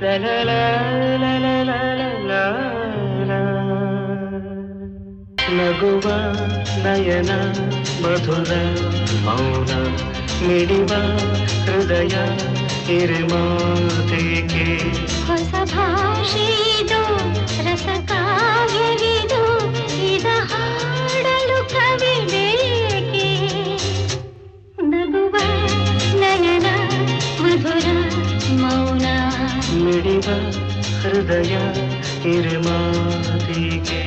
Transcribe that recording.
La la la la la la la la. ನಗುವ ನಯನ ಮಧುರ ಮೌನ ಮಿಡಿವ ಹೃದಯ ಹಿರಿಮಾತೆಗೆ ಹೊಸ ಭಾಷೆದು ರಸ ಕಾವ್ಯವಿದು ಇದ ಹಾಡಲು ಕವಿ ಬೇಕೆ ನಗುವ ನಯನ ಮಧುರ ಮೌನ ಮಿಡಿವ ಹೃದಯ ಹಿರಿಮಾತೆಗೆ